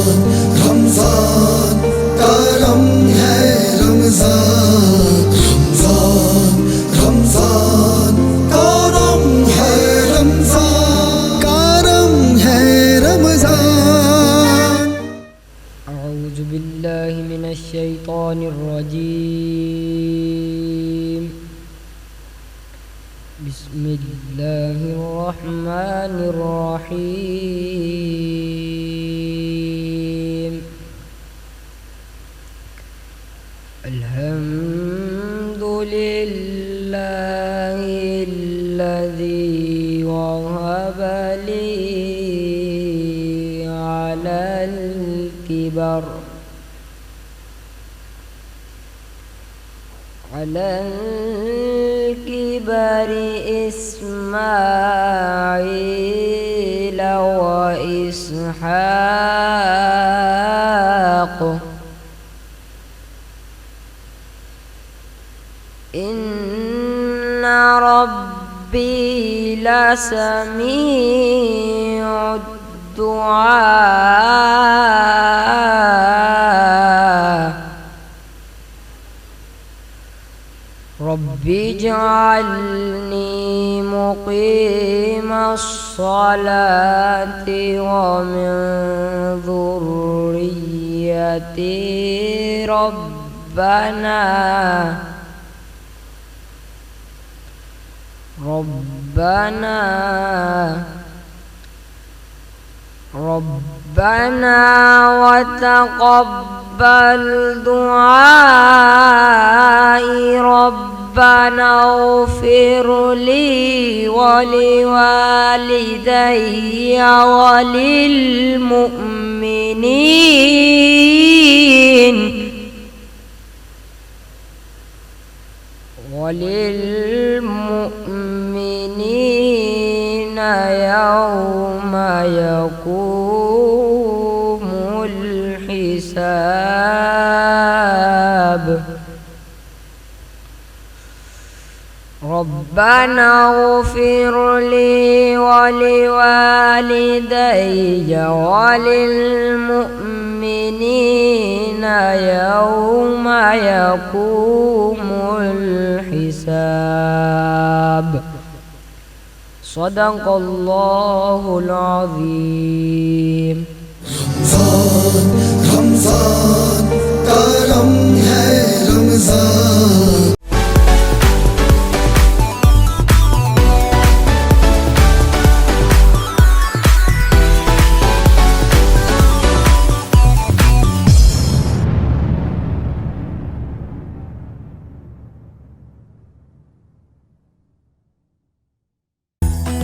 رمضان کرم ہے رمضان، رمضان رمضان کرم ہے رمضان، کرم ہے رمضان۔ اعوذ باللہ من الشیطان الرجیم، بسم اللہ الرحمن الرحیم۔ الحمد للہ الذی وهب لي على الكبر إسماعيل وإسحاق إن ربي لسميع الدعاء، رب اجعلني مقيم الصلاة ومن ذريتي ربنا وتقبل دعائي، ربنا اغفر لي ولوالدي وللمؤمنين يوم يقوم الحساب، ربنا اغفر لي ولوالدي وللمؤمنين يوم يقوم الحساب۔ صدق اللہ العظیم۔ رمضان رمضان کرم ہے Ramzan.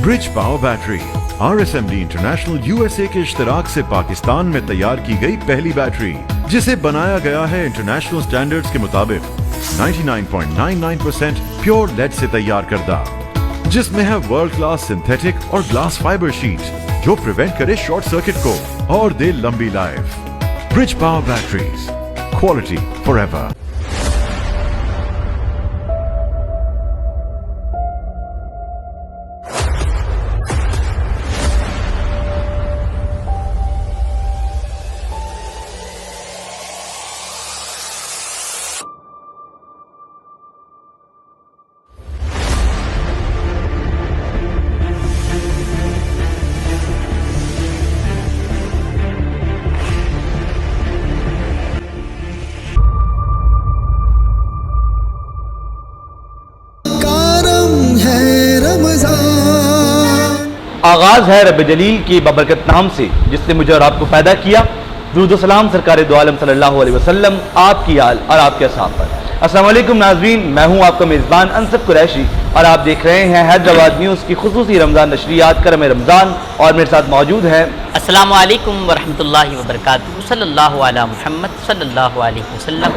Bridge Power Battery RSMD international USA کے اشتراک سے پاکستان میں تیار کی گئی پہلی بیٹری، جسے بنایا گیا ہے انٹرنیشنل سٹینڈرڈز کے مطابق 99.99% پیور لیڈ سے تیار کردہ، جس میں ہے ورلڈ کلاس سنتھیٹک اور گلاس فائبر شیٹ جو پریونٹ کرے شارٹ سرکٹ کو اور دے لمبی life. Bridge power batteries, quality for ever. آغاز ہے رب جلیل کی بابرکت نام سے، جس نے مجھے اور آپ کو پیدا کیا۔ درود و سلام سرکار دو عالم صلی اللہ علیہ وسلم، آپ کی آل اور آپ کے اصحاب پر۔ السلام علیکم ناظرین، میں ہوں آپ کا میزبان انصف قریشی اور آپ دیکھ رہے ہیں حیدرآباد نیوز کی خصوصی رمضان نشریات کرم رمضان، اور میرے ساتھ موجود ہیں السلام علیکم ورحمۃ اللہ وبرکاتہ، صلی اللہ علی محمد صلی اللہ علیہ وسلم۔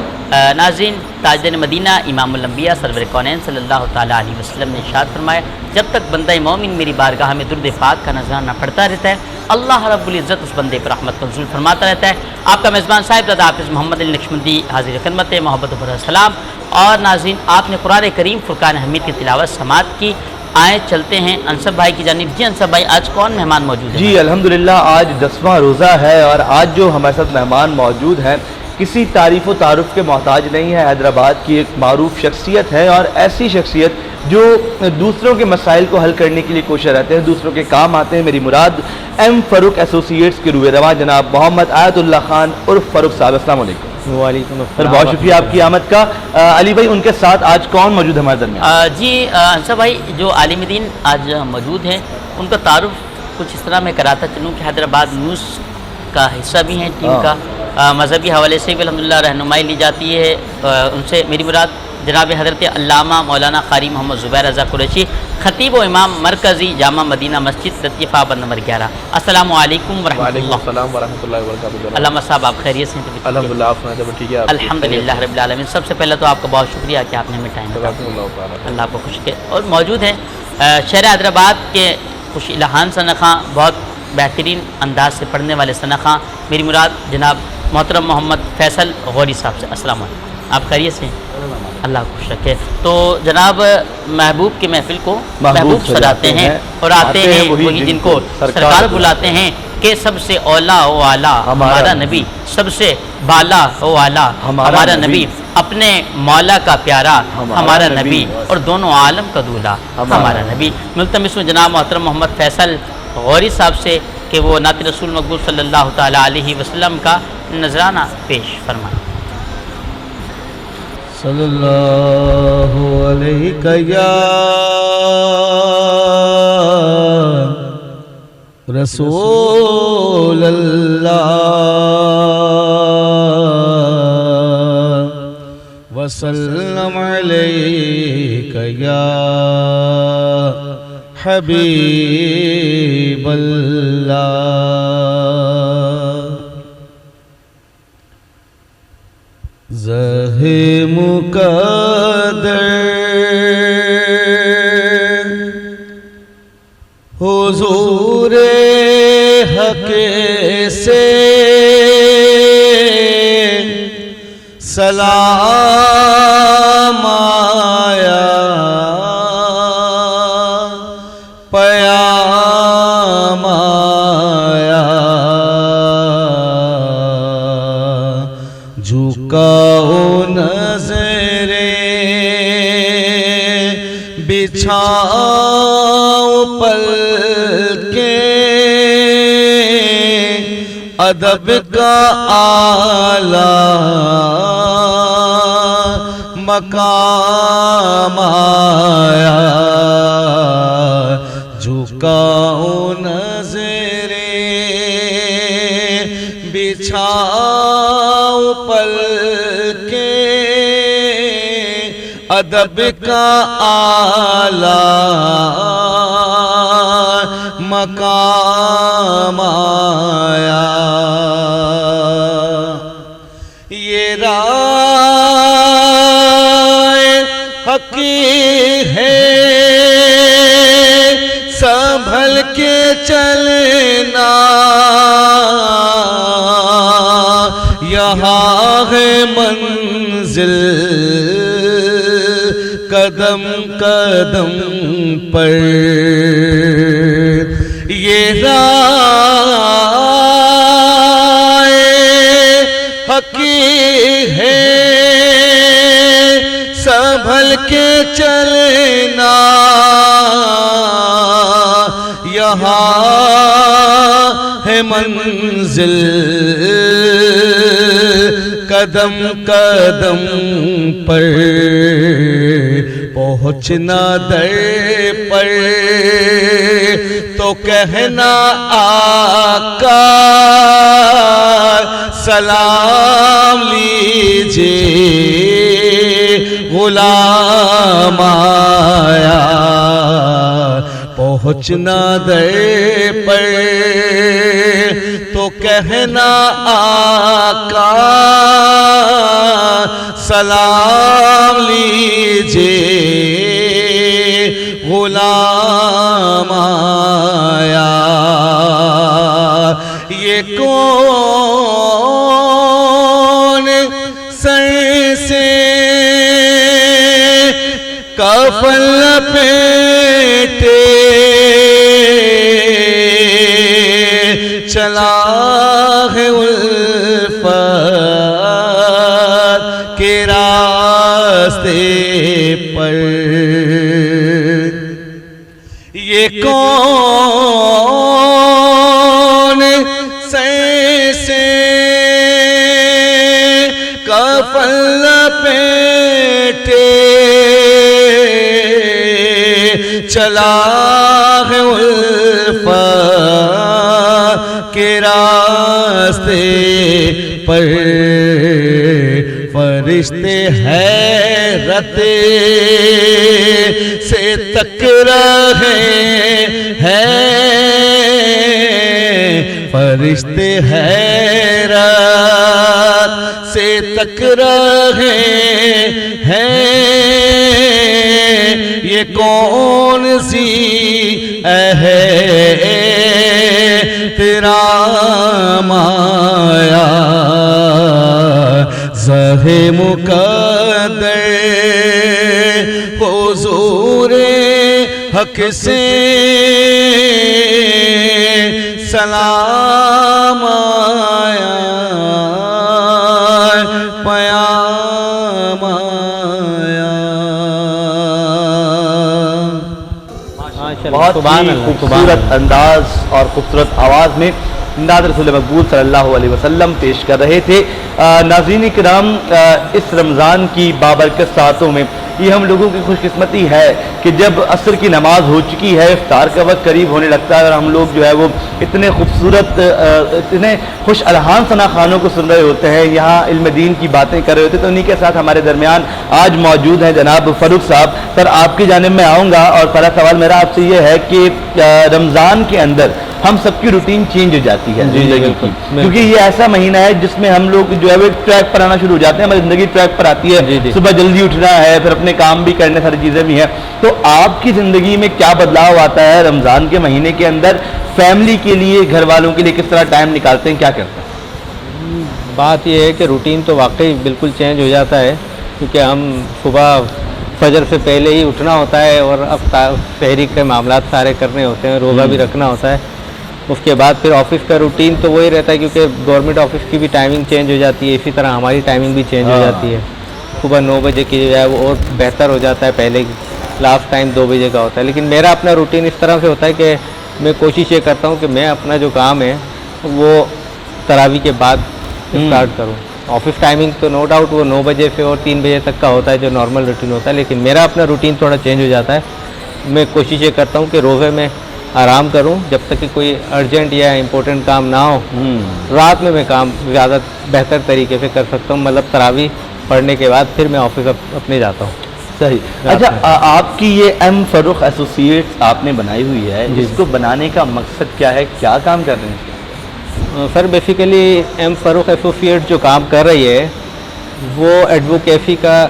ناظرین، تاجدار مدینہ امام الانبیاء سرور کونین صلی اللہ تعالیٰ علیہ وسلم نے ارشاد فرمایا، جب تک بندہ مومن میری بارگاہ میں درود پاک کا نذرانہ پڑھتا رہتا ہے، اللہ رب العزت اس بندے پر رحمت کا نزول فرماتا رہتا ہے۔ آپ کا میزبان صاحب دادا حافظ محمد علی نقشبندی حاضر خدمت محبت و السلام۔ اور ناظرین، آپ نے قرآن کریم فرقان حمید کی تلاوت سماعت کی۔ آئیں چلتے ہیں انصف بھائی کی جانب. جی انصف بھائی، آج کون مہمان موجود ہے؟ جی الحمدللہ آج 10واں روزہ ہے اور آج جو ہمارے ساتھ مہمان موجود ہیں کسی تعریف و تعارف کے محتاج نہیں ہے. حیدرآباد کی ایک معروف شخصیت ہے اور ایسی شخصیت جو دوسروں کے مسائل کو حل کرنے کے لیے کوشاں رہتے ہیں، دوسروں کے کام آتے ہیں. میری مراد ایم فاروق ایسوسی ایٹس کے روح رواں جناب محمد آیت اللہ خان عرف فاروق صاحب. السلام علیکم. وعلیکم سر السلام. بہت شکریہ آپ کی آمد کا. علی بھائی ان کے ساتھ آج کون موجود ہے ہمارے درمیان؟ جی انصف بھائی، جو عالم دین آج موجود ہیں ان کا تعارف کچھ اس طرح میں کراتا چلوں کہ حیدرآباد نیوز کا حصہ بھی ہیں ٹیم کا. مذہبی حوالے سے بھی الحمدللہ رہنمائی لی جاتی ہے ان سے. میری مراد جناب حضرت علامہ مولانا قاری محمد زبیر رضا قریشی، خطیب و امام مرکزی جامع مدینہ مسجد لطیفہ آباد نمبر 11. السلام علیکم ورحمۃ وعلیکم اللہ. السلام ورحمۃ اللہ وبرکاتہ. علامہ صاحب آپ خیریت سے ہیں؟ الحمدللہ آپ سنائیں جب ٹھیک ہے. الحمدللہ رب العالمین. سب سے پہلے تو آپ کا بہت شکریہ کہ آپ نے ہمیں ٹائم دیا. اللہ آپ کو خوش کے اور موجود ہیں شہر حیدرآباد کے خوش الہان ثناخواں، بہت بہترین انداز سے پڑھنے والے ثناخواں. میری مراد جناب محترم محمد فیصل غوری صاحب سے. السلام علیکم، آپ خیریت سے ہیں؟ اللہ خوش رکھے. تو جناب محبوب کی محفل کو محبوب سجاتے ہیں اور آتے ہیں وہی جن کو سرکار بلاتے ہیں کہ سب سے اولا و اعلیٰ ہمارا نبی، سب سے بالا و اعلیٰ ہمارا نبی، اپنے مولا کا پیارا ہمارا نبی اور دونوں عالم کا دولہا ہمارا نبی. ملتمس ہوں جناب محترم محمد فیصل غوری صاحب سے کہ وہ نعت رسول مقبول صلی اللہ تعالیٰ علیہ وسلم کا نذرانہ پیش فرمائیں. صلی اللہ علیہ یا رسول اللہ وسلم علیہ یا حبیب اللہ. زہ مقدر حضور حق سے سلام آیا، پیام آیا، جھکاؤ نظریں بچھاؤ پلکیں، ادب کا اعلیٰ مقام آیا، جھکاؤ نظریں بچھاؤ پلکیں، ادب کا اعلیٰ مقام آیا. یہ رائے حقی ہے سنبھل کے چلنا، یہاں ہے منزل قدم قدم پر. یہ رائے حقی ہے سنبھل کے چلنا، یہاں ہے منزل قدم قدم پر. پہنچنا در پر تو کہنا آقا سلام لیجئے غلام آیا. پہنچنا در پر تو کہنا آقا سلام لیجئے غلام آیا. یہ کون سر سے کب کفن لپیٹے چلا ہے الفت کے راستے پر. یہ کون سے کفن لپیٹے چلا ہے الفت کے راستے پر. فرشتے حیرت سے تک رہے ہیں, فرشتے حیرت سے تک رہے ہیں. یہ کون سی احترام آیا زہ مقدر حضور حق سے سلام آیا پیام آیا. بہت ہی خوبصورت انداز اور خوبصورت آواز میں امداد رسول مقبول صلی اللہ علیہ وسلم پیش کر رہے تھے. ناظرین کرام, اس رمضان کی بابرکت ساعتوں میں یہ ہم لوگوں کی خوش قسمتی ہے کہ جب عصر کی نماز ہو چکی ہے, افطار کا وقت قریب ہونے لگتا ہے اور ہم لوگ جو ہے وہ اتنے خوبصورت اتنے خوش الحان ثنا خوانوں کو سن رہے ہوتے ہیں, یہاں علم دین کی باتیں کر رہے ہوتے ہیں. تو انہی کے ساتھ ہمارے درمیان آج موجود ہیں جناب فاروق صاحب. سر, آپ کی جانب میں آؤں گا اور پہلا سوال میرا آپ سے یہ ہے کہ رمضان کے اندر ہم سب کی روٹین چینج ہو جاتی ہے زندگی کی, کیونکہ یہ ایسا مہینہ ہے جس میں ہم لوگ جو ہے وہ ٹریک پر آنا شروع ہو جاتے ہیں, ہماری زندگی ٹریک پر آتی ہے. صبح جلدی اٹھنا ہے, پھر اپنے کام بھی کرنے, ساری چیزیں بھی ہیں. تو آپ کی زندگی میں کیا بدلاؤ آتا ہے رمضان کے مہینے کے اندر؟ فیملی کے لیے, گھر والوں کے لیے کس طرح ٹائم نکالتے ہیں, کیا کرتے ہیں؟ بات یہ ہے کہ روٹین تو واقعی بالکل چینج ہو جاتا ہے, کیونکہ ہم صبح فجر سے پہلے ہی اٹھنا ہوتا ہے اور اب سحری کے معاملات سارے کرنے ہوتے ہیں, روزہ بھی رکھنا ہوتا ہے. اس کے بعد پھر آفس کا روٹین تو وہی رہتا ہے, کیونکہ گورنمنٹ آفس کی بھی ٹائمنگ چینج ہو جاتی ہے, اسی طرح ہماری ٹائمنگ بھی چینج ہو جاتی ہے. صبح 9 بجے کی جو ہے وہ اور بہتر ہو جاتا ہے, پہلے لاسٹ ٹائم 2 بجے کا ہوتا ہے. لیکن میرا اپنا روٹین اس طرح سے ہوتا ہے کہ میں کوشش یہ کرتا ہوں کہ میں اپنا جو کام ہے وہ تراویح کے بعد اسٹارٹ کروں. آفس ٹائمنگ تو نو ڈاؤٹ وہ 9 بجے سے اور 3 بجے تک کا ہوتا ہے جو نارمل روٹین ہوتا ہے, لیکن میرا اپنا روٹین تھوڑا چینج ہو جاتا ہے. میں کوشش یہ کرتا ہوں کہ روزے میں آرام کروں جب تک کہ کوئی ارجنٹ یا امپورٹنٹ کام نہ ہو. رات میں کام زیادہ بہتر طریقے سے کر سکتا ہوں, مطلب تراویح پڑھنے کے بعد پھر میں آفس اپنے جاتا ہوں. صحیح. اچھا, آپ کی یہ ایم فاروق ایسوسیٹس آپ نے بنائی ہوئی ہے, جس کو بنانے کا مقصد کیا ہے, کیا کام کر رہے ہیں؟ سر بیسیکلی ایم فاروق ایسوسیٹ جو کام کر رہی ہے وہ ایڈوکیسی کا,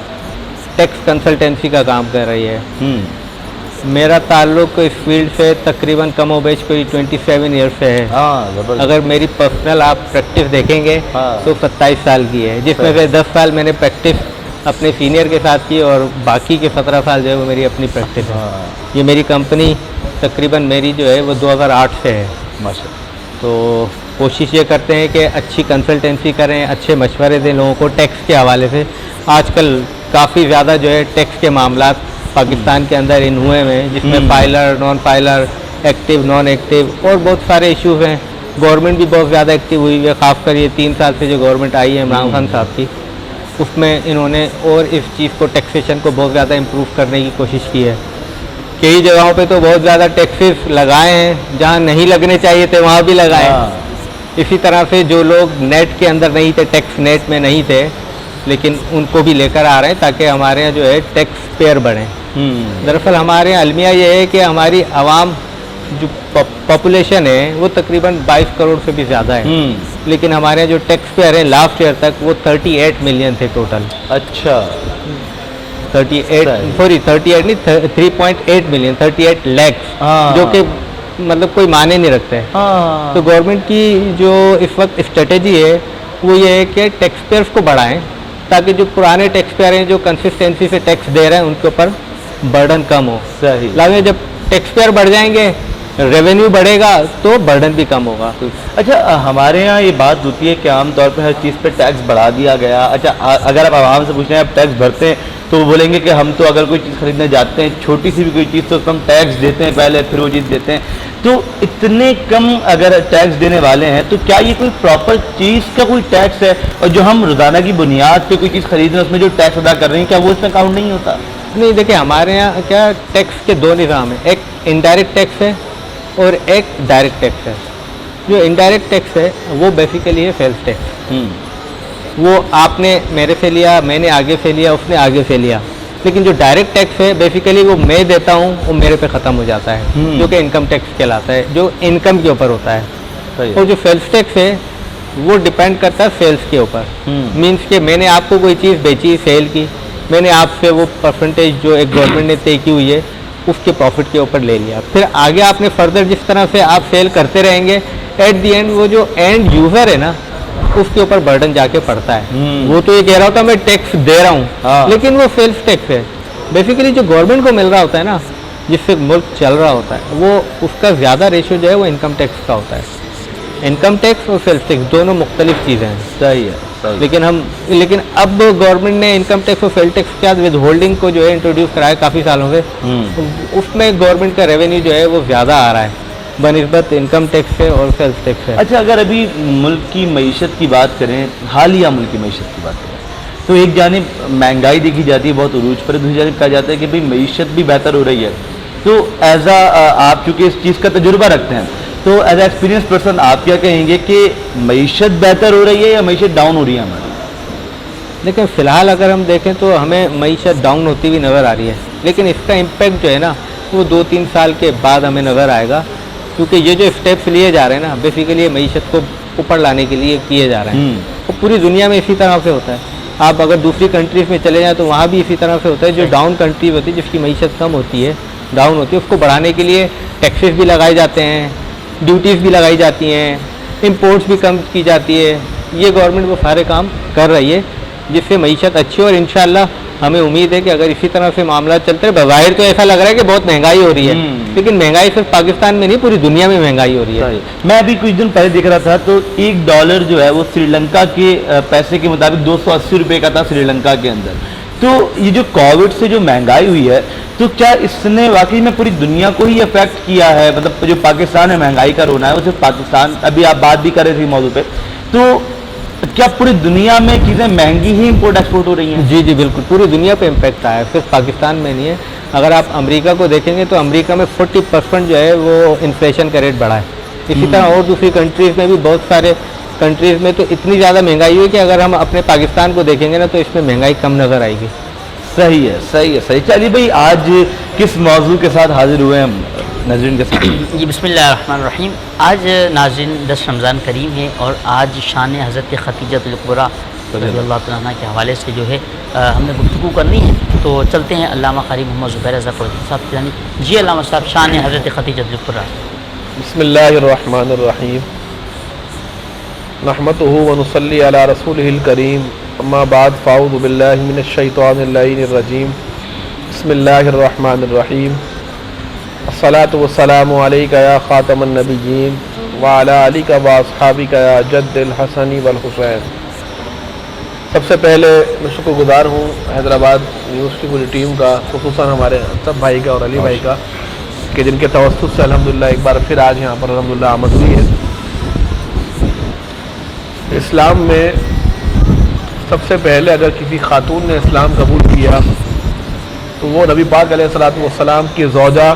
ٹیکس کنسلٹنسی کا کام کر رہی ہے. میرا تعلق اس فیلڈ سے تقریباً کم و بیش کوئی 27 ایئر سے ہے. اگر میری پرسنل آپ پریکٹس دیکھیں گے تو 27 سال کی ہے, جس میں سے 10 سال میں نے پریکٹس اپنے سینئر کے ساتھ کی اور باقی کے 17 سال جو ہے وہ میری اپنی پریکٹس ہے. یہ میری کمپنی تقریباً میری جو ہے وہ 2008 سے ہے. تو کوشش یہ کرتے ہیں کہ اچھی کنسلٹنسی کریں, اچھے مشورے دیں لوگوں کو ٹیکس کے حوالے سے. آج کل کافی زیادہ جو ہے ٹیکس کے معاملات پاکستان کے اندر ان ہوئے ہیں, جس میں filer, non filer, active, naan active اور بہت سارے ایشوز ہیں. گورنمنٹ بھی بہت زیادہ ایکٹیو ہوئی ہے, خاص کر یہ 3 سال سے جو گورنمنٹ آئی ہے عمران خان صاحب کی, اس میں انہوں نے اور اس چیز کو ٹیکسیشن کو بہت زیادہ امپروو کرنے کی کوشش کی ہے. کئی جگہوں پہ تو بہت زیادہ ٹیکسز لگائے ہیں, جہاں نہیں لگنے چاہیے تھے وہاں بھی لگائے. اسی طرح سے جو لوگ نیٹ کے اندر نہیں تھے, ٹیکس نیٹ میں نہیں تھے, لیکن ان کو بھی لے کر آ رہے ہیں تاکہ ہمارے یہاں جو ہے ٹیکس پیئر بڑھیں. دراصل ہمارے یہاں المیہ یہ ہے کہ ہماری عوام جو پاپولیشن ہے وہ تقریباً 22 کروڑ سے بھی زیادہ ہے, لیکن ہمارے یہاں جو ٹیکس پیئر ہیں لاسٹ ایئر تک وہ 38 ملین تھے ٹوٹل. اچھا, 3.8 ملین, 38 لاکھ, جو کہ مطلب کوئی معنی نہیں رکھتے. تو گورنمنٹ کی جو اس وقت اسٹریٹجی ہے وہ یہ ہے کہ ٹیکس پیئرس کو بڑھائیں, تاکہ جو پرانے ٹیکس پیئر ہیں جو کنسسٹنسی سے ٹیکس دے رہے ہیں ان کے اوپر برڈن کم ہو. صحیح. لازمی جب ٹیکس پیئر بڑھ جائیں گے ریونیو بڑھے گا تو برڈن بھی کم ہوگا. اچھا ہمارے یہاں یہ بات ہوتی ہے کہ عام طور پہ ہر چیز پہ ٹیکس بڑھا دیا گیا. اچھا اگر آپ عوام سے پوچھیں آپ ٹیکس بھرتے ہیں تو وہ بولیں گے کہ ہم تو اگر کوئی چیز خریدنے جاتے ہیں چھوٹی سی بھی کوئی چیز تو ہم ٹیکس دیتے ہیں پہلے پھر وہ چیز دیتے ہیں. تو اتنے کم اگر ٹیکس دینے والے ہیں تو کیا یہ کوئی پراپر چیز کا کوئی ٹیکس ہے اور جو ہم روزانہ کی بنیاد پہ کوئی چیز خرید رہے ہیں اس میں جو ٹیکس ادا کر رہے ہیں کیا وہ اس میں کاؤنٹ نہیں ہوتا؟ نہیں دیکھیں ہمارے یہاں کیا ٹیکس کے دو نظام ہیں. ایک انڈائریکٹ ٹیکس ہے اور ایک ڈائریکٹ ٹیکس ہے. جو انڈائریکٹ ٹیکس ہے وہ بیسیکلی ہے سیلس ٹیکس. وہ آپ نے میرے سے لیا میں نے آگے سے لیا اس نے آگے سے لیا. لیکن جو ڈائریکٹ ٹیکس ہے بیسیکلی وہ میں دیتا ہوں وہ میرے پہ ختم ہو جاتا ہے جو کہ انکم ٹیکس کہلاتا ہے جو انکم کے اوپر ہوتا ہے. اور جو سیلس ٹیکس ہے وہ ڈپینڈ کرتا ہے سیلس کے اوپر. مینس کہ میں نے آپ کو کوئی چیز بیچی سیل کی میں نے آپ سے وہ پرسنٹیج جو ایک گورنمنٹ نے طے کی ہوئی ہے اس کے پروفٹ کے اوپر لے لیا. پھر آگے آپ نے فردر جس طرح سے آپ سیل کرتے رہیں گے ایٹ دی اینڈ وہ جو اینڈ یوزر ہے نا اس کے اوپر برڈن جا کے پڑتا ہے. وہ تو یہ کہہ رہا ہوتا میں ٹیکس دے رہا ہوں لیکن وہ سیلس ٹیکس ہے. بیسیکلی جو گورنمنٹ کو مل رہا ہوتا ہے نا جس سے ملک چل رہا ہوتا ہے وہ اس کا زیادہ ریشو جو ہے وہ انکم ٹیکس کا ہوتا ہے. انکم ٹیکس اور سیلس ٹیکس دونوں مختلف چیزیں ہیں. صحیح ہے. لیکن اب گورنمنٹ نے انکم ٹیکس اور سیل ٹیکس کے ساتھ ود ہولڈنگ کو جو ہے انٹروڈیوس کرایا کافی سالوں سے. اس میں گورنمنٹ کا ریونیو جو ہے وہ زیادہ آ رہا ہے بنسبت انکم ٹیکس سے اور سیلس ٹیکس ہے. اچھا اگر ابھی ملک کی معیشت کی بات کریں حالیہ ملک کی معیشت کی بات کریں تو ایک جانب مہنگائی دیکھی جاتی ہے بہت عروج پر دوسری جانب کہا جاتا ہے کہ بھئی معیشت بھی بہتر ہو رہی ہے. تو ایز آپ چونکہ اس چیز کا تجربہ رکھتے ہیں تو ایز اے ایکسپیرینس پرسن آپ کیا کہیں گے کہ معیشت بہتر ہو رہی ہے یا معیشت ڈاؤن ہو رہی ہے ہماری؟ لیکن فی الحال اگر ہم دیکھیں تو ہمیں معیشت ڈاؤن ہوتی ہوئی نظر آ رہی ہے. لیکن اس کا امپیکٹ جو ہے نا وہ 2-3 سال کے بعد ہمیں نظر آئے گا کیونکہ یہ جو اسٹیپس لیے جا رہے ہیں نا بیسیکلی معیشت کو اوپر لانے کے لیے کیے جا رہے ہیں. وہ پوری دنیا میں اسی طرح سے ہوتا ہے. آپ اگر دوسری کنٹریز میں چلے جائیں تو وہاں بھی اسی طرح سے ہوتا ہے. جو ڈاؤن کنٹریز ہوتی ہے جس کی معیشت کم ہوتی ہے ڈاؤن ہوتی ہے اس کو بڑھانے کے لیے ٹیکسز بھی لگائے جاتے ہیں ڈیوٹیز بھی لگائی جاتی ہیں امپورٹس بھی کم کی جاتی ہے. یہ گورنمنٹ وہ سارے کام کر رہی ہے جس سے معیشت اچھی ہو اور انشاءاللہ ہمیں امید ہے کہ اگر اسی طرح سے معاملات چلتے ہیں بظاہر تو ایسا لگ رہا ہے کہ بہت مہنگائی ہو رہی ہے لیکن مہنگائی صرف پاکستان میں نہیں پوری دنیا میں مہنگائی ہو رہی ہے. میں ابھی کچھ دن پہلے دیکھ رہا تھا تو $1 جو ہے وہ سری لنکا کے پیسے کے مطابق 280 روپے کا تھا سری لنکا کے اندر. تو یہ جو کووڈ سے جو مہنگائی ہوئی ہے تو کیا اس نے واقعی میں پوری دنیا کو ہی افیکٹ کیا ہے؟ مطلب جو پاکستان میں مہنگائی کا رونا ہے وہ صرف پاکستان ابھی آپ بات بھی کر رہے تھے موضوع پہ تو کیا پوری دنیا میں چیزیں مہنگی ہی امپورٹ ایکسپورٹ ہو رہی ہیں؟ جی بالکل پوری دنیا پہ امپیکٹ آیا ہے صرف پاکستان میں نہیں ہے. اگر آپ امریکہ کو دیکھیں گے تو امریکہ میں 40% جو ہے وہ انفلیشن کا ریٹ بڑھا ہے. اسی طرح اور دوسری کنٹریز میں بھی بہت سارے کنٹریز میں تو اتنی زیادہ مہنگائی ہوئی کہ اگر ہم اپنے پاکستان کو دیکھیں گے نا تو اس میں مہنگائی کم نظر آئے گی. صحیح ہے. چلیے بھائی آج کس موضوع کے ساتھ حاضر ہوئے ہم ناظرین کے ساتھ؟ جی بسم اللہ الرحمن الرحیم. آج ناظرین 10 رمضان کریم ہے اور آج شان حضرت خدیجہ الکبریٰ رضی اللہ تعالیٰ عنہ کے حوالے سے جو ہے ہم نے گفتگو کرنی ہے. تو چلتے ہیں علامہ قاری محمد زبیر ظفر الدین صاحب کی جانب. جی علامہ صاحب شان حضرت خدیجہ الکبریٰ. بسم اللہ الرحمن الرحیم نحمدہ ونصلی علی رسولہ الکریم اما بعد فاعوذ باللہ من الشیطان اللعین الرجیم بسم اللہ الرحمن الرحیم الصلاۃ والسلام علیک یا خاتم النبیین وعلی آلک واصحابک یا جد الحسن والحسین. سب سے پہلے میں شکر گزار ہوں حیدرآباد نیوز کی پوری ٹیم کا خصوصاً ہمارے سب بھائی کا اور علی بھائی کا کہ جن کے توسط سے الحمدللہ ایک بار پھر آج یہاں پر الحمدللہ آمد ہوئی ہے. اسلام میں سب سے پہلے اگر کسی خاتون نے اسلام قبول کیا تو وہ نبی پاک علیہ الصلوۃ والسلام کی زوجہ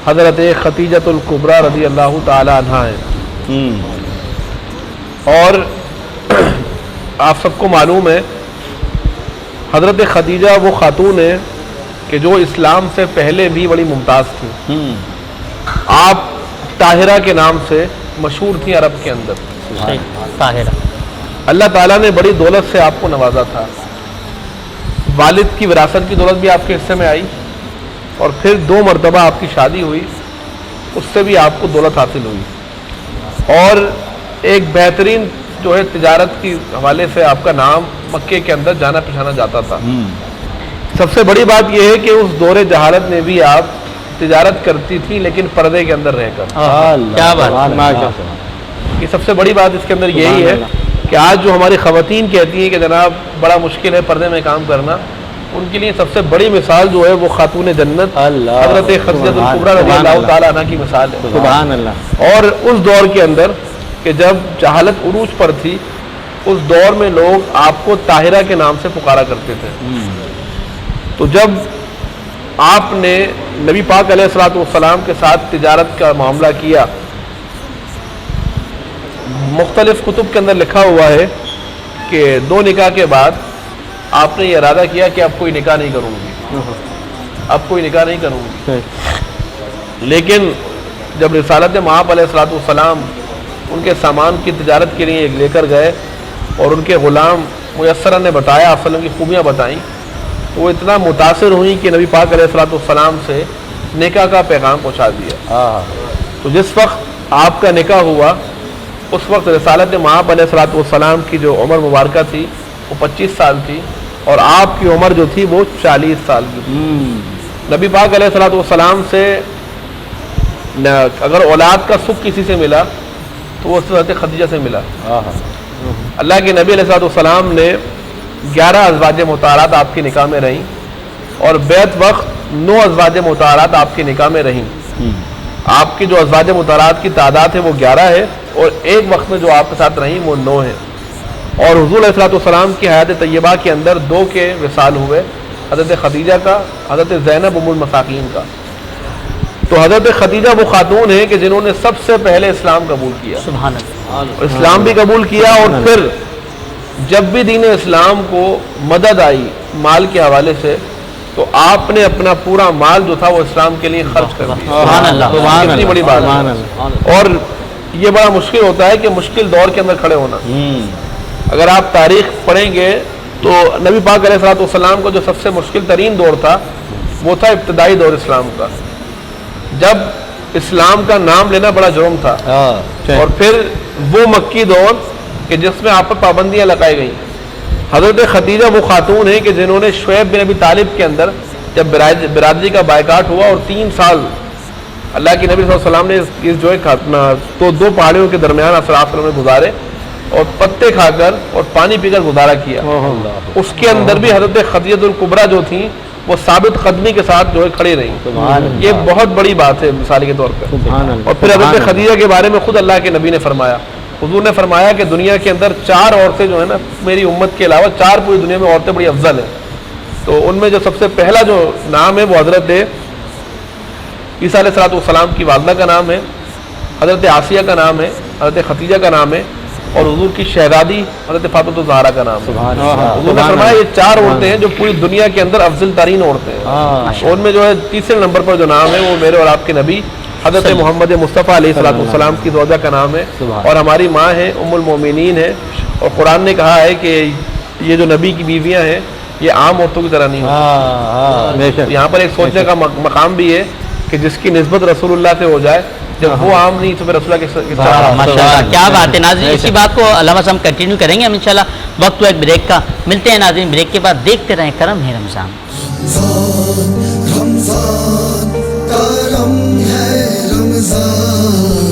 حضرت خدیجہ الکبریٰ رضی اللہ تعالی عنہا ہیں. اور آپ سب کو معلوم ہے حضرت خدیجہ وہ خاتون ہے کہ جو اسلام سے پہلے بھی بڑی ممتاز تھی. آپ طاہرہ کے نام سے مشہور تھیں عرب کے اندر. طاہرہ اللہ تعالیٰ نے بڑی دولت سے آپ کو نوازا تھا. والد کی وراثت کی دولت بھی آپ کے حصے میں آئی اور پھر 2 مرتبہ آپ کی شادی ہوئی اس سے بھی آپ کو دولت حاصل ہوئی اور ایک بہترین جو ہے تجارت کی حوالے سے آپ کا نام مکے کے اندر جانا پہچانا جاتا تھا. سب سے بڑی بات یہ ہے کہ اس دور جہالت میں بھی آپ تجارت کرتی تھی لیکن پردے کے اندر رہ کر. کیا بات. یہ سب سے بڑی بات اس کے اندر یہی ہے کہ آج جو ہماری خواتین کہتی ہیں کہ جناب بڑا مشکل ہے پردے میں کام کرنا، ان کے لیے سب سے بڑی مثال جو ہے وہ خاتون جنت حضرت خدیجہ الکبریٰ رضی اللہ تعالیٰ عنہ کی مثال ہے. سبحان اللہ. اور اس دور کے اندر کہ جب جہالت عروج پر تھی، اس دور میں لوگ آپ کو طاہرہ کے نام سے پکارا کرتے تھے. تو جب آپ نے نبی پاک علیہ الصلوۃ والسلام کے ساتھ تجارت کا معاملہ کیا، مختلف کتب کے اندر لکھا ہوا ہے کہ 2 نکاح کے بعد آپ نے یہ ارادہ کیا کہ اب کوئی نکاح نہیں کروں گی، اب کوئی نکاح نہیں کروں گی. لیکن جب رسالت مآب علیہ الصلوۃ والسلام ان کے سامان کی تجارت کے لیے لے کر گئے اور ان کے غلام میسرہ نے بتایا، آپ کی خوبیاں بتائیں، تو وہ اتنا متاثر ہوئی کہ نبی پاک علیہ الصلوۃ والسلام سے نکاح کا پیغام پہنچا دیا. تو جس وقت آپ کا نکاح ہوا، اس وقت رسالت مآب علیہ الصلوۃ والسلام کی جو عمر مبارکہ تھی وہ 25 سال تھی، اور آپ کی عمر جو تھی وہ 40 سال کی تھی. نبی پاک علیہ الصلوۃ والسلام سے اگر اولاد کا سکھ کسی سے ملا تو وہ حضرت خدیجہ سے ملا. اللہ کے نبی علیہ الصلوۃ والسلام نے 11 ازواج مطہرات آپ کی نکاح میں رہیں، اور بیعت وقت 9 ازواج مطہرات آپ کی نکاح میں رہیں. آپ کی جو ازواج مطہرات کی تعداد ہے وہ 11 ہے، اور ایک وقت میں جو آپ کے ساتھ رہیں وہ 9 ہیں. اور حضور علیہ الصلوۃ والسلام کی حیات طیبہ کے اندر 2 کے وصال ہوئے، حضرت خدیجہ کا، حضرت زینب ام المساکین کا. تو حضرت خدیجہ وہ خاتون ہیں کہ جنہوں نے سب سے پہلے اسلام قبول کیا، سبحان اللہ. اسلام بھی قبول کیا، اور پھر جب بھی دین اسلام کو مدد آئی مال کے حوالے سے تو آپ نے اپنا پورا مال جو تھا وہ اسلام کے لیے خرچ کر دیا. سبحان اللہ. کتنی بڑی بات ہے. اور یہ بڑا مشکل ہوتا ہے کہ مشکل دور کے اندر کھڑے ہونا. اگر آپ تاریخ پڑھیں گے تو نبی پاک علیہ الصلوۃ والسلام کو جو سب سے مشکل ترین دور تھا وہ تھا ابتدائی دور اسلام کا، جب اسلام کا نام لینا بڑا جرم تھا. اور پھر وہ مکی دور کہ جس میں آپ پر پابندیاں لگائی گئیں. حضرت خدیجہ وہ خاتون ہیں کہ جنہوں نے شعیب بن ابی طالب کے اندر جب برادری کا بائیکاٹ ہوا اور 3 سال اللہ کے نبی صلی اللہ علیہ وسلم نے اس جو ہے تو 2 پہاڑیوں کے درمیان صلی اللہ علیہ وسلم نے گزارے اور پتے کھا کر اور پانی پی کر گزارا کیا. اس کے اندر بھی حضرت خدیجہ الکبریٰ جو تھیں وہ ثابت قدمی کے ساتھ جو ہے کھڑی رہیں. یہ بہت بڑی بات ہے مثال کے طور پر. اور پھر حضرت خدیجہ کے بارے میں خود اللہ کے نبی نے فرمایا، حضور نے فرمایا کہ دنیا کے اندر 4 عورتیں جو ہیں نا، میری امت کے علاوہ 4 پوری دنیا میں عورتیں بڑی افضل ہیں. تو ان میں جو سب سے پہلا جو نام ہے وہ حضرت عیسیٰ علیہ الصلوۃ والسلام کی والدہ کا نام ہے، حضرت آسیہ کا نام ہے، حضرت خدیجہ کا نام ہے، اور حضور کی شہزادی حضرت فاطمہ الزہرا کا نام ہے. حضور نے فرمایا یہ 4 عورتیں ہیں جو پوری دنیا کے اندر افضل ترین عورتیں ہیں. ان میں جو ہے تیسرے نمبر پر جو نام ہے وہ میرے اور آپ کے نبی حضرت محمد مصطفیٰ علیہ الصلوۃ والسلام کی زوجہ کا نام ہے، اور ہماری ماں ہے، ام المومنین ہے. اور قرآن نے کہا ہے کہ یہ جو نبی کی بیویاں ہیں یہ عام عورتوں کی طرح نہیں ہوتی. یہاں پر ایک سوچنے کا مقام بھی ہے کہ جس کی نسبت رسول اللہ سے ہو جائے، جب وہ عام نہیں تو پھر رسول اللہ کے ساتھ. ماشاءاللہ کیا بات ہے ناظرین. اسی بات کو علامہ صاحب ہم کنٹینیو کریں گے ہم انشاءاللہ. وقت ہوا ایک بریک کا، ملتے ہیں ناظرین بریک کے بعد. دیکھتے رہیں کرم ہے رمضان. رمضان کرم ہے رمضان.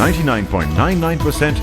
99.99%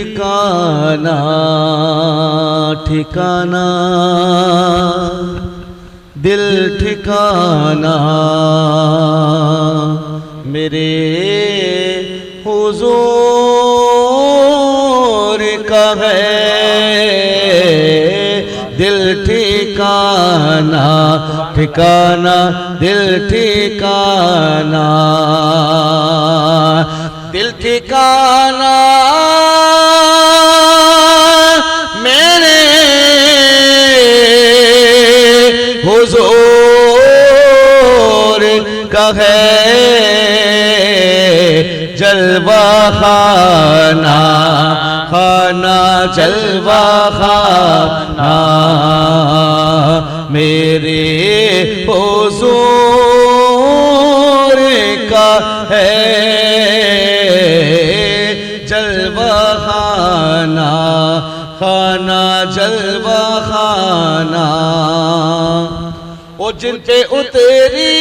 ٹھکانا ٹھکانا دل ٹھکانا میرے حضور کا ہے دل ٹھکانا ٹھکانا دل ٹھکانا دل ٹھکانا میرے حضور کا ہے جلوہ خانہ خانہ جلوہ خانہ میرے حضور کا ہے جلوہ خانہ خانہ جلوہ خانہ وہ جن پہ اتری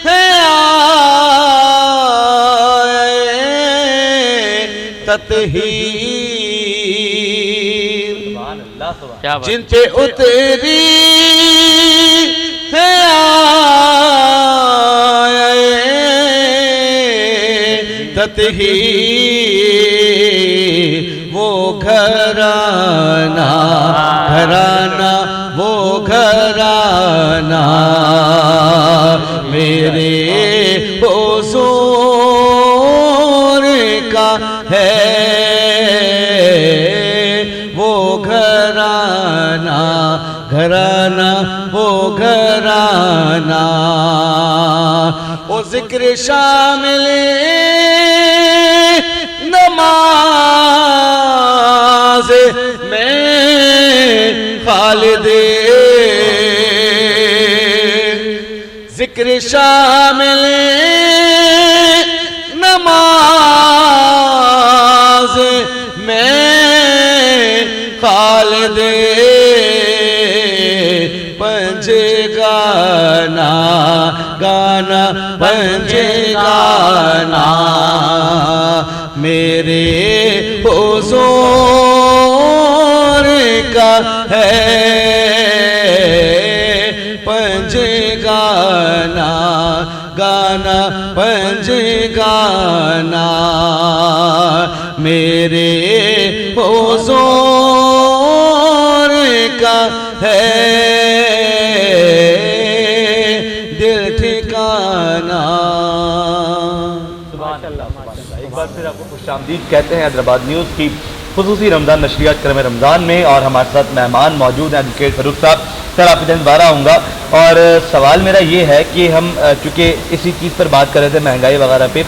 ہے تطہیر جن پہ اتری ہے تطہیر وہ گھرانہ گھرانہ وہ گھرانہ میرے حضور کا ہے وہ گھرانہ گھرانہ وہ گھرانہ وہ ذکر شامل نماز میں خالد ذکر شامل نماز میں خالد پنجے گانا گانا پنجے گانا میرے حضور کا ہے پنجے گانا گانا پنجے گانا میرے حضور کا ہے دل ٹھکانا ایک بار پھر آپ کو خوش آمدید کہتے ہیں حیدرآباد نیوز کی خصوصی رمضان نشریات کرم رمضان میں، اور ہمارے ساتھ مہمان موجود ہیں ایڈوکیٹ فاروق صاحب. سر آپ کی جانب دوبارہ آؤں گا، اور سوال میرا یہ ہے کہ ہم چونکہ اسی چیز پر بات کر رہے تھے مہنگائی وغیرہ پہ،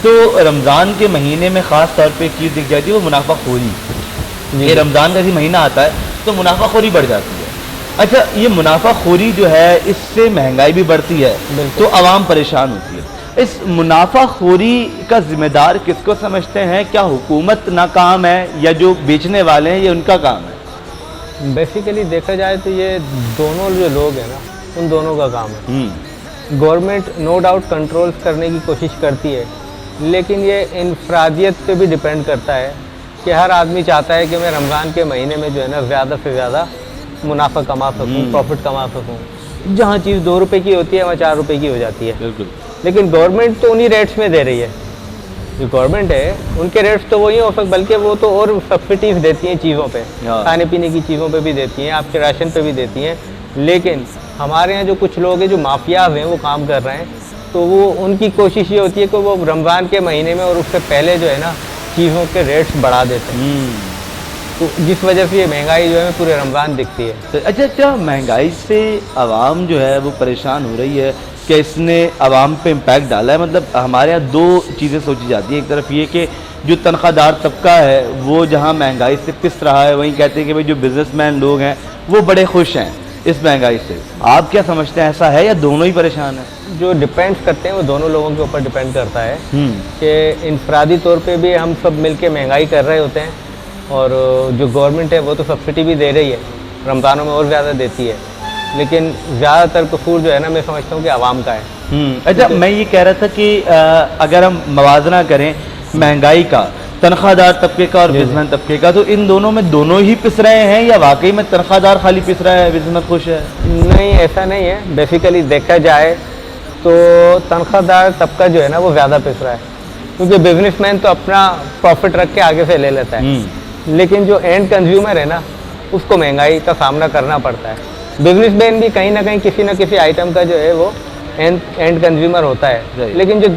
تو رمضان کے مہینے میں خاص طور پہ ایک چیز دکھ جاتی ہے وہ منافع خوری. یہ رمضان کا مہینہ آتا ہے تو منافع خوری بڑھ جاتی ہے. اچھا، یہ منافع خوری جو ہے اس سے مہنگائی بھی بڑھتی ہے تو عوام پریشان ہوتی ہے. اس منافع خوری کا ذمہ دار کس کو سمجھتے ہیں؟ کیا حکومت ناکام ہے یا جو بیچنے والے ہیں یہ ان کا کام ہے؟ بیسیکلی دیکھا جائے تو یہ دونوں جو لوگ ہیں نا ان دونوں کا کام ہے. گورنمنٹ نو ڈاؤٹ کنٹرول کرنے کی کوشش کرتی ہے، لیکن یہ انفرادیت پہ بھی ڈپینڈ کرتا ہے کہ ہر آدمی چاہتا ہے کہ میں رمضان کے مہینے میں جو ہے نا زیادہ سے زیادہ منافع کما سکوں، پروفٹ کما سکوں. جہاں چیز 2 روپے کی ہوتی ہے وہاں 4 روپے کی ہو جاتی ہے. بالکل. لیکن گورنمنٹ تو انہی ریٹس میں دے رہی ہے. جو گورنمنٹ ہے ان کے ریٹس تو وہی ہو سکتے، بلکہ وہ تو اور سبسڈیز دیتی ہیں چیزوں پہ، کھانے پینے کی چیزوں پہ بھی دیتی ہیں، آپ کے راشن پہ بھی دیتی ہیں. لیکن ہمارے یہاں جو کچھ لوگ ہیں جو مافیاز ہیں وہ کام کر رہے ہیں، تو وہ ان کی کوشش یہ ہوتی ہے کہ وہ رمضان کے مہینے میں اور اس سے پہلے جو ہے نا چیزوں کے ریٹس بڑھا دیتے ہیں، تو جس وجہ سے یہ مہنگائی جو ہے پورے رمضان دکھتی ہے. اچھا، کیا مہنگائی سے عوام جو ہے وہ پریشان ہو رہی ہے؟ کہ اس نے عوام پہ امپیکٹ ڈالا ہے؟ مطلب ہمارے یہاں 2 چیزیں سوچی جاتی ہیں. ایک طرف یہ کہ جو تنخواہ دار طبقہ ہے وہ جہاں مہنگائی سے پس رہا ہے، وہیں کہتے ہیں کہ بھائی جو بزنس مین لوگ ہیں وہ بڑے خوش ہیں اس مہنگائی سے. آپ کیا سمجھتے ہیں، ایسا ہے یا دونوں ہی پریشان ہیں؟ جو ڈپینڈ کرتے ہیں وہ دونوں لوگوں کے اوپر ڈپینڈ کرتا ہے کہ انفرادی طور پہ بھی ہم سب مل کے مہنگائی کر رہے ہوتے ہیں، اور جو گورنمنٹ ہے وہ تو سبسڈی بھی دے رہی ہے، رمضانوں میں اور زیادہ دیتی ہے، لیکن زیادہ تر قصور جو ہے نا میں سمجھتا ہوں کہ عوام کا ہے. اچھا، میں یہ کہہ رہا تھا کہ اگر ہم موازنہ کریں مہنگائی کا تنخواہ دار طبقے کا اور بزنس مین طبقے کا، تو ان دونوں میں دونوں ہی پس رہے ہیں یا واقعی میں تنخواہ دار خالی پس رہا ہے بزنس مین خوش ہے؟ نہیں ایسا نہیں ہے، بیسیکلی دیکھا جائے تو تنخواہ دار طبقہ جو ہے نا وہ زیادہ پس رہا ہے، کیونکہ بزنس مین تو اپنا پروفٹ رکھ کے آگے سے لے لیتا ہے، لیکن جو اینڈ کنزیومر ہے نا اس کو مہنگائی کا سامنا کرنا پڑتا ہے۔ بزنس مین بھی کہیں نہ کہیں کسی نہ کسی آئٹم کا جو ہے وہ اینڈ کنزیومر ہوتا ہے، لیکن جو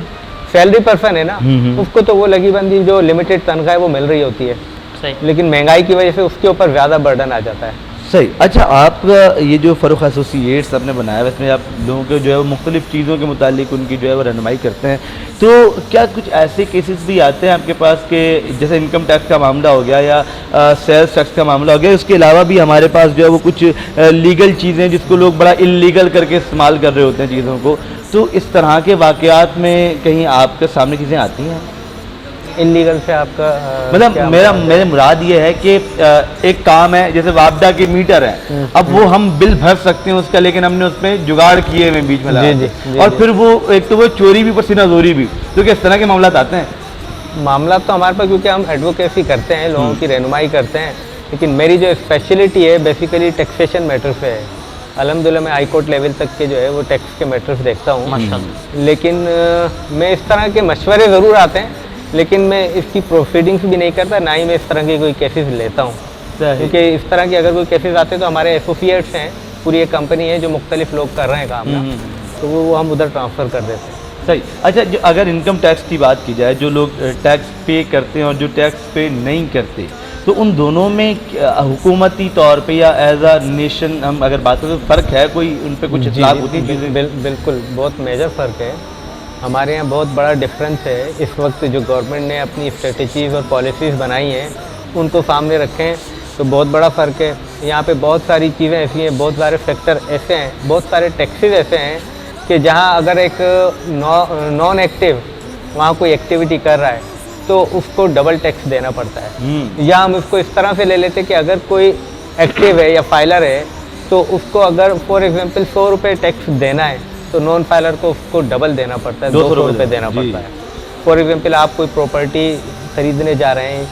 سیلری پرسن ہے نا اس کو تو وہ لگی بندی جو لمیٹڈ تنخواہ ہے وہ مل رہی ہوتی ہے، لیکن مہنگائی کی وجہ سے اس کے اوپر زیادہ برڈن آ جاتا ہے۔ صحیح۔ اچھا، آپ یہ جو فروخ ایسوسیٹس آپ نے بنایا ہے اس میں آپ لوگوں کے جو ہے وہ مختلف چیزوں کے متعلق ان کی جو ہے وہ رہنمائی کرتے ہیں، تو کیا کچھ ایسے کیسز بھی آتے ہیں آپ کے پاس کہ جیسے انکم ٹیکس کا معاملہ ہو گیا یا سیلز ٹیکس کا معاملہ ہو گیا، اس کے علاوہ بھی ہمارے پاس جو ہے وہ کچھ لیگل چیزیں جس کو لوگ بڑا انلیگل کر کے استعمال کر رہے ہوتے ہیں چیزوں کو، تو اس طرح کے واقعات میں کہیں آپ کے سامنے چیزیں آتی ہیں؟ انلیگل سے آپ کا مطلب میرے مراد یہ ہے کہ ایک کام ہے جیسے وابڈا کے میٹر ہے، اب وہ ہم بل بھر سکتے ہیں اس کا، لیکن ہم نے اس میں جگاڑ کیے ہوئے بیچ میں لگا، اور پھر وہ ایک تو وہ چوری بھی پسینہ زوری بھی، تو کیا اس طرح کے معاملات آتے ہیں؟ معاملات تو ہمارے پاس، کیونکہ ہم ایڈوکیسی کرتے ہیں، لوگوں کی رہنمائی کرتے ہیں، لیکن میری جو اسپیشلٹی ہے بیسیکلی ٹیکسیشن میٹر پہ ہے۔ الحمدللہ میں ہائی کورٹ لیول تک کے جو ہے وہ ٹیکس کے میٹرز دیکھتا ہوں، لیکن میں اس طرح کے مشورے ضرور آتے ہیں، لیکن میں اس کی پروسیڈنگس بھی نہیں کرتا، نہ ہی میں اس طرح کی کوئی کیسز لیتا ہوں، کیونکہ اس طرح کے اگر کوئی کیسز آتے ہیں تو ہمارے ایسوسیٹس ہیں، پوری ایک کمپنی ہے جو مختلف لوگ کر رہے ہیں کام، تو وہ ہم ادھر ٹرانسفر کر دیتے ہیں۔ صحیح۔ اچھا، جو اگر انکم ٹیکس کی بات کی جائے، جو لوگ ٹیکس پے کرتے ہیں اور جو ٹیکس پے نہیں کرتے، تو ان دونوں میں حکومتی طور پہ یا ایز اے نیشن ہم اگر بات کریں تو فرق ہے کوئی، ان پہ کچھ اطلاق ہوتی ہیں؟ بالکل بہت میجر فرق ہے، ہمارے یہاں بہت بڑا ڈفرینس ہے۔ اس وقت جو گورنمنٹ نے اپنی اسٹریٹجیز اور پالیسیز بنائی ہیں ان کو سامنے رکھیں تو بہت بڑا فرق ہے۔ یہاں پہ بہت ساری چیزیں ایسی ہیں، بہت سارے فیکٹر ایسے ہیں، بہت سارے ٹیکسز ایسے ہیں کہ جہاں اگر ایک نان ایکٹیو وہاں کوئی ایکٹیویٹی کر رہا ہے تو اس کو ڈبل ٹیکس دینا پڑتا ہے، یا ہم اس کو اس طرح سے لے لیتے کہ اگر کوئی ایکٹیو ہے یا فائلر ہے تو اس کو اگر فار ایگزامپل 100 روپے ٹیکس دینا ہے تو نان فائلر کو اس کو ڈبل دینا پڑتا ہے، 200 روپے دینا پڑتا ہے۔ فار ایگزامپل آپ کوئی پراپرٹی خریدنے جا رہے ہیں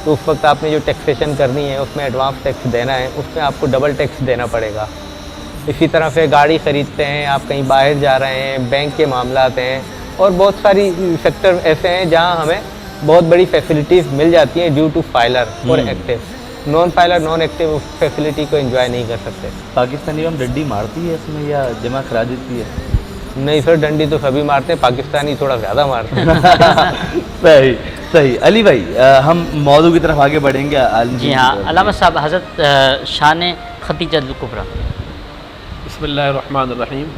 تو اس وقت آپ نے جو ٹیکسیشن کرنی ہے اس میں ایڈوانس ٹیکس دینا ہے، اس میں آپ کو ڈبل ٹیکس دینا پڑے گا۔ اسی طرح سے گاڑی خریدتے ہیں، آپ کہیں باہر جا رہے ہیں، بینک کے معاملات ہیں، اور بہت ساری سیکٹر ایسے ہیں جہاں ہمیں بہت بڑی فیسلٹیز مل جاتی ہیں ڈیو ٹو فائلر اور active. Non filer naan active facility کو انجوائے نہیں کر سکتے۔ پاکستانی ہم ڈنڈی مارتی ہے اس میں یا جمع کرا دیتی ہے؟ نہیں سر، ڈنڈی تو سبھی مارتے ہیں، پاکستانی تھوڑا زیادہ مارتے ہیں۔ صحیح صحیح۔ علی بھائی، ہم موضوع کی طرف آگے بڑھیں گے۔ جی ہاں، علامہ صاحب، حضرت شان خدیجہ الکبریٰ۔ بسم اللہ الرحمن الرحیم۔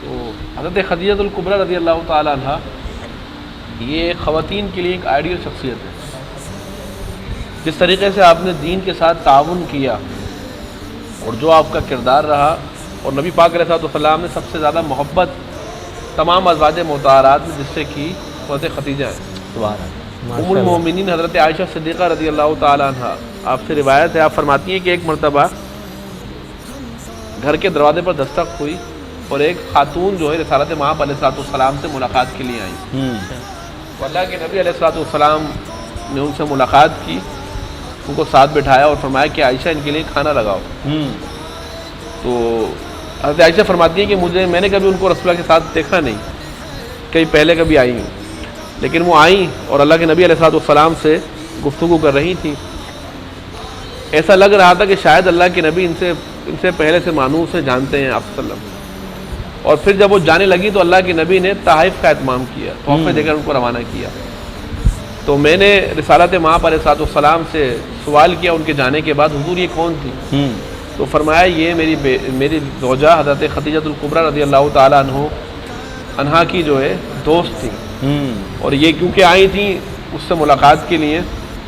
تو حضرت خدیجہ الکبریٰ رضی اللہ تعالیٰ عنہ یہ خواتین کے لیے ایک آئیڈیل شخصیت ہے۔ جس طریقے سے آپ نے دین کے ساتھ تعاون کیا اور جو آپ کا کردار رہا، اور نبی پاک علیہ السلام نے سب سے زیادہ محبت تمام ازواج مطہرات میں جس سے کی حضرت خدیجہ ہے۔ سبحان اللہ۔ ام المومنین حضرت عائشہ صدیقہ رضی اللہ تعالیٰ عنہ، آپ سے روایت ہے، آپ فرماتی ہیں کہ ایک مرتبہ گھر کے دروازے پر دستک ہوئی اور ایک خاتون جو ہے رسالت مآب علیہ السلام سے ملاقات کے لیے آئی، تو اللہ کے نبی علیہ السلام نے ان سے ملاقات کی، ان کو ساتھ بٹھایا اور فرمایا کہ عائشہ ان کے لیے کھانا لگاؤ۔ تو حضرت عائشہ فرماتی ہیں کہ میں نے کبھی ان کو رسول اللہ کے ساتھ دیکھا نہیں، کہیں پہلے کبھی آئی ہوں، لیکن وہ آئیں اور اللہ کے نبی علیہ السلام سے گفتگو کر رہی تھیں۔ ایسا لگ رہا تھا کہ شاید اللہ کے نبی ان سے پہلے سے مانوس سے جانتے ہیں آپ صلی اللہ علیہ وسلم۔ اور پھر جب وہ جانے لگی تو اللہ کے نبی نے تحائف کا اہتمام کیا، تحفے دے کر ان کو روانہ کیا۔ تو میں نے رسالت مآب علیہ السلام سے سوال کیا ان کے جانے کے بعد، حضور یہ کون تھی؟ تو فرمایا یہ میری زوجہ حضرت خدیجہ الکبریٰ رضی اللہ تعالیٰ عنہا کی جو ہے دوست تھی، اور یہ کیونکہ آئی تھیں اس سے ملاقات کے لیے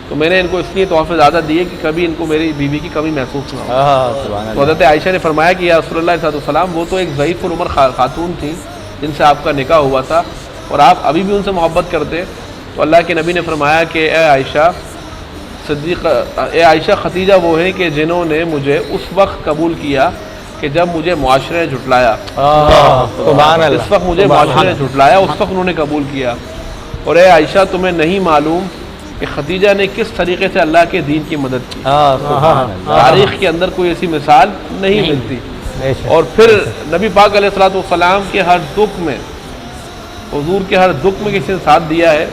تو میں نے ان کو اس لیے تحفے زیادہ دیے کہ کبھی ان کو میری بیوی کی کمی محسوس نہ ہو۔ تو حضرت عائشہ نے فرمایا کہ یا رسول اللہ صلی اللہ علیہ وسلم، وہ تو ایک ضعیف العمر خاتون تھیں جن سے آپ کا نکاح ہوا تھا اور آپ ابھی بھی ان سے محبت کرتے۔ تو اللہ کے نبی نے فرمایا کہ اے عائشہ خدیجہ وہ ہیں کہ جنہوں نے مجھے اس وقت قبول کیا کہ جب مجھے معاشرے نے جھٹلایا، اس وقت مجھے معاشرے نے جھٹلایا، اس وقت انہوں نے قبول کیا۔ اور اے عائشہ تمہیں نہیں معلوم کہ خدیجہ نے کس طریقے سے اللہ کے دین کی مدد کی. سبحان اللہ. تاریخ کے اندر کوئی ایسی مثال نہیں ملتی. اور پھر نبی پاک علیہ الصلوۃ والسلام کے ہر دکھ میں، حضور کے ہر دکھ میں کسی نے ساتھ دیا ہے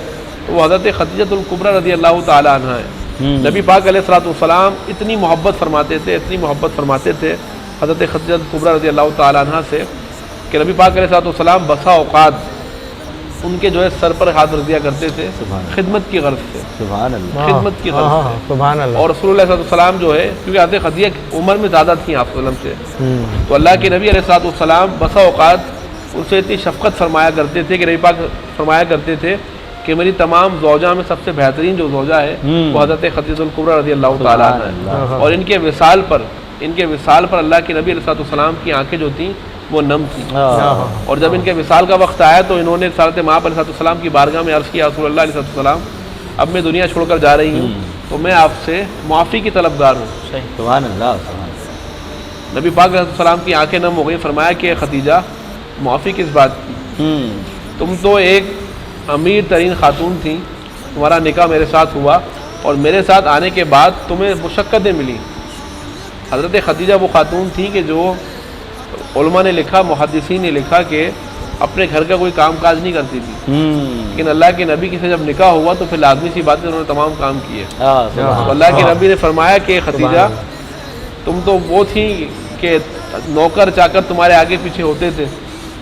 تو وہ حضرت خدیجہ الکبریٰ رضی اللہ تعالی عنہ ہے. نبی پاک علیہ الصلوۃ والسلام اتنی محبت فرماتے تھے حضرت خدیجہ الکبریٰ رضی اللہ تعالی عنہ سے کہ نبی پاک علیہ الصلوۃ والسلام بسا اوقات ان کے جو ہے سر پر ہاتھ رکھ دیا کرتے تھے خدمت کی غرض سے. سبحان اللہ. خدمت کی غرض سے. سبحان اللہ. اور رسول اللہ صلی اللہ علیہ وسلم جو ہے کیونکہ حضرت خدیجہ عمر میں زیادہ تھیں آپ صلی اللہ علیہ وسلم سے، تو اللہ کے نبی علیہ الصلوۃ والسلام بسا اوقات ان سے اتنی شفقت فرمایا کرتے تھے کہ نبی پاک فرمایا کرتے تھے کہ میری تمام زوجہ میں سب سے بہترین جو زوجہ ہے وہ حضرت خدیجہ الکبریٰ رضی اللہ تعالیٰ عنہ ہے. اور ان کے وصال پر اللہ کے نبی علیہ الصلوۃ والسلام کی آنکھیں جو تھیں وہ نم تھیں. اور جب ان کے وصال کا وقت آیا تو انہوں نے حضرت ماں علیہ السلام کی بارگاہ میں عرض کیا رسول اللہ علیہ السلام اب میں دنیا چھوڑ کر جا رہی ہوں تو میں آپ سے معافی کی طلبگار ہوں. سبحان اللہ. نبی پاک علیہ السلام کی آنکھیں نم ہو گئی. فرمایا کہ خدیجہ معافی کس بات کی؟ تم تو ایک امیر ترین خاتون تھیں، تمہارا نکاح میرے ساتھ ہوا اور میرے ساتھ آنے کے بعد تمہیں مشقتیں ملی. حضرت خدیجہ وہ خاتون تھیں کہ جو علماء نے لکھا، محدثین نے لکھا کہ اپنے گھر کا کوئی کام کاج نہیں کرتی تھی، لیکن اللہ کے نبی کے سے جب نکاح ہوا تو پھر لازمی سی بات ہے انہوں نے تمام کام کیے. تو اللہ کے نبی نے فرمایا کہ خدیجہ تم تو وہ تھیں کہ نوکر چاکر تمہارے آگے پیچھے ہوتے تھے،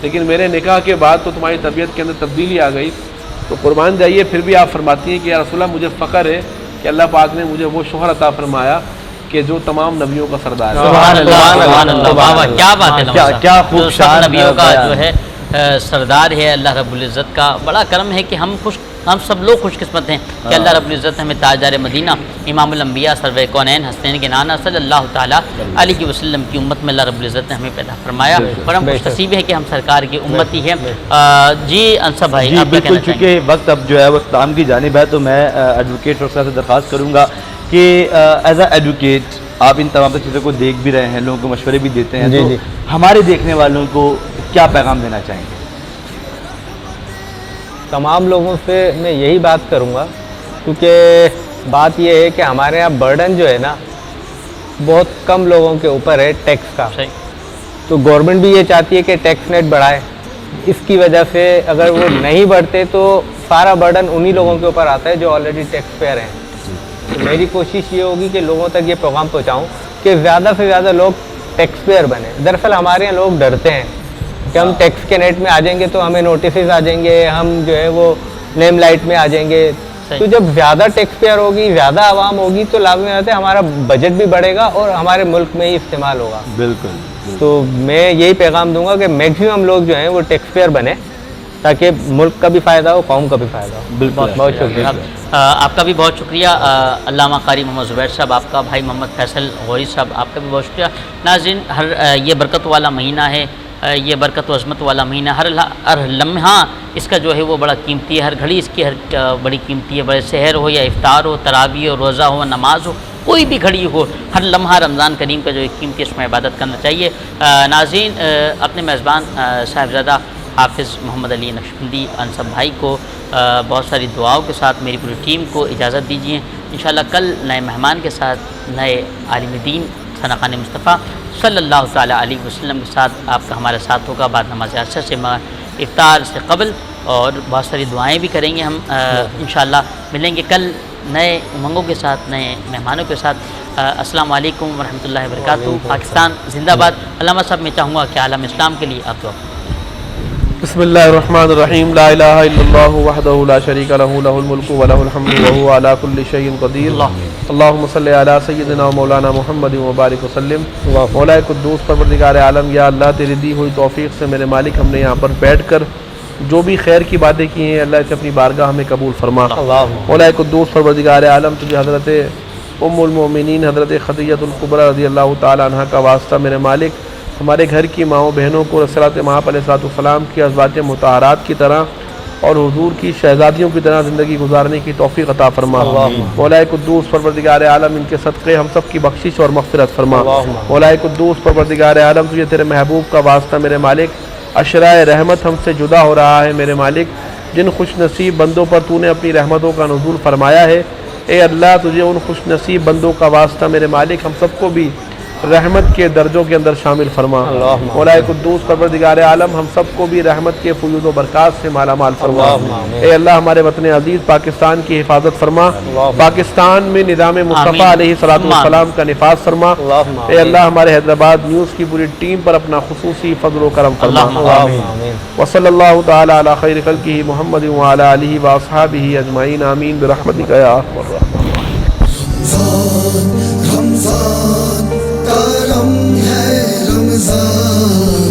لیکن میرے نکاح کے بعد تو تمہاری طبیعت کے اندر تبدیلی آ گئی. تو قربان جائیے پھر بھی آپ فرماتی ہیں کہ یا رسول اللہ مجھے فخر ہے کہ اللہ پاک نے مجھے وہ شوہر عطا فرمایا کہ جو تمام نبیوں کا سردار ہے. سبحان اللہ. سبحان اللہ. واہ واہ کیا بات ہے. کیا جو سب نبیوں کا جو ہے سردار ہے اللہ رب العزت کا بڑا کرم ہے کہ ہم سب لوگ خوش قسمت ہیں کہ اللہ رب العزت ہمیں تاجدار مدینہ امام الانبیاء سرور کونین حسنین کے نانا صلی اللہ تعالیٰ علیہ وسلم کی امت میں اللہ رب العزت نے ہمیں پیدا فرمایا اور ہم خوش نصیب ہے کہ ہم سرکار کی امتی ہیں. جی انصر بھائی آپ بالکل. چونکہ وقت اب جو ہے وہ اختتام کی جانب ہے تو میں ایڈوکیٹ ڈاکٹر صاحب سے درخواست کروں گا کہ ایز اے ایڈوکیٹ آپ ان تمام چیزوں کو دیکھ بھی رہے ہیں، لوگوں کو مشورے بھی دیتے ہیں، تو ہمارے دیکھنے والوں کو کیا پیغام دینا چاہیں گے؟ تمام لوگوں سے میں یہی بات کروں گا کیونکہ بات یہ ہے کہ ہمارے یہاں برڈن جو ہے نا بہت کم لوگوں کے اوپر ہے ٹیکس کا. تو گورنمنٹ بھی یہ چاہتی ہے کہ ٹیکس نیٹ بڑھائے. اس کی وجہ سے اگر وہ نہیں بڑھتے تو سارا برڈن انہی لوگوں کے اوپر آتا ہے جو آلریڈی ٹیکس پیئر ہیں. تو میری کوشش یہ ہوگی کہ لوگوں تک یہ پیغام پہنچاؤں کہ زیادہ سے زیادہ لوگ ٹیکس پیئر بنیں. دراصل ہمارے یہاں لوگ ڈرتے ہیں کہ ہم ٹیکس کے نیٹ میں آ جائیں گے تو ہمیں نوٹسز آ جائیں گے، ہم جو ہے وہ نیم لائٹ میں آ جائیں گے. تو جب زیادہ ٹیکس پیئر ہوگی، زیادہ عوام ہوگی تو لازمی بات ہے ہمارا بجٹ بھی بڑھے گا اور ہمارے ملک میں ہی استعمال ہوگا. بالکل. تو میں یہی پیغام دوں گا کہ میکسیمم لوگ جو ہیں وہ ٹیکس پیئر بنیں تاکہ ملک کا بھی فائدہ ہو، قوم کا بھی فائدہ ہو. بالکل. بہت شکریہ. آپ کا بھی بہت شکریہ علامہ قاری محمد زبیر صاحب، آپ کا بھائی محمد فیصل غوری صاحب، آپ کا بھی بہت شکریہ. ناظرین یہ برکت والا مہینہ ہے، یہ برکت و عظمت والا مہینہ، ہر لمحہ اس کا جو ہے وہ بڑا قیمتی ہے، ہر گھڑی اس کی بڑی قیمتی ہے. بڑے سحر ہو یا افطار ہو، تراویح ہو، روزہ ہو، نماز ہو، کوئی بھی گھڑی ہو، ہر لمحہ رمضان کریم کا جو ایک قیمتی اس میں عبادت کرنا چاہیے. ناظرین اپنے میزبان صاحبزادہ حافظ محمد علی نقشبندی انصر بھائی کو بہت ساری دعاؤں کے ساتھ میری پوری ٹیم کو اجازت دیجیے. انشاءاللہ کل نئے مہمان کے ساتھ، نئے عالم دین ثنا خان مصطفیٰ صلی اللہ تعالیٰ علیہ وسلم کے ساتھ آپ کا ہمارے ساتھ ہوگا بعد نماز عصر سے افطار سے قبل، اور بہت ساری دعائیں بھی کریں گے. ہم انشاءاللہ ملیں گے کل نئے امنگوں کے ساتھ، نئے مہمانوں کے ساتھ. السلام علیکم ورحمۃ اللہ وبرکاتہ. پاکستان زندہ باد. علامہ صاحب میں چاہوں گا کہ عالم اسلام کے لیے آپ دعا. بسم اللہ الرحمن الرحیم. لا الہ الا اللہ وحدہ لا شریک لہ لہ الملک ولہ الحمد وہو علی کل شیء قدیر. اللہم صلی علی سیدنا مولانا محمد وبارک وسلم. مولا قدوس پروردگار عالم، یا اللہ تیری دی ہوئی توفیق سے میرے مالک ہم نے یہاں پر بیٹھ کر جو بھی خیر کی باتیں کی ہیں اللہ اسے اپنی بارگاہ ہمیں قبول فرما. مولا قدوس پروردگار عالم تجھے حضرت ام المومنین حضرت خدیجہ الکبریٰ رضی اللہ تعالی عنہ کا واسطہ میرے مالک ہمارے گھر کی ماؤں بہنوں کو رسالت مآب علیہ السلام کی ازواج مطہرات کی طرح اور حضور کی شہزادیوں کی طرح زندگی گزارنے کی توفیق عطا فرما. مولا قدوس پروردگار عالم ان کے صدقے ہم سب کی بخشش اور مغفرت فرما. مولا قدوس پروردگار عالم تجھے تیرے محبوب کا واسطہ میرے مالک عشرۂ رحمت ہم سے جدا ہو رہا ہے میرے مالک، جن خوش نصیب بندوں پر تو نے اپنی رحمتوں کا نزول فرمایا ہے، اے اللہ تجھے ان خوش نصیب بندوں کا واسطہ میرے مالک ہم سب کو بھی رحمت کے درجوں کے اندر شامل فرما۔ مولا قدوس پروردگار عالم ہم سب کو بھی رحمت کے فیوض و برکات سے مالا مال فرما۔ اے اللہ ہمارے وطن عزیز پاکستان کی حفاظت فرما، پاکستان میں نظام مصطفیٰ علیہ السلام کا نفاذ فرما۔ اے اللہ ہمارے حیدرآباد نیوز کی پوری ٹیم پر اپنا خصوصی فضل و کرم فرما۔ وصلی اللہ تعالی علی خیر خلقہ محمد وعلی آلہ واصحابہ اجمعین آمین برحمتک یا ارحم الراحمین۔ رمضان کرم ہے رمضان۔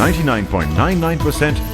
99.99%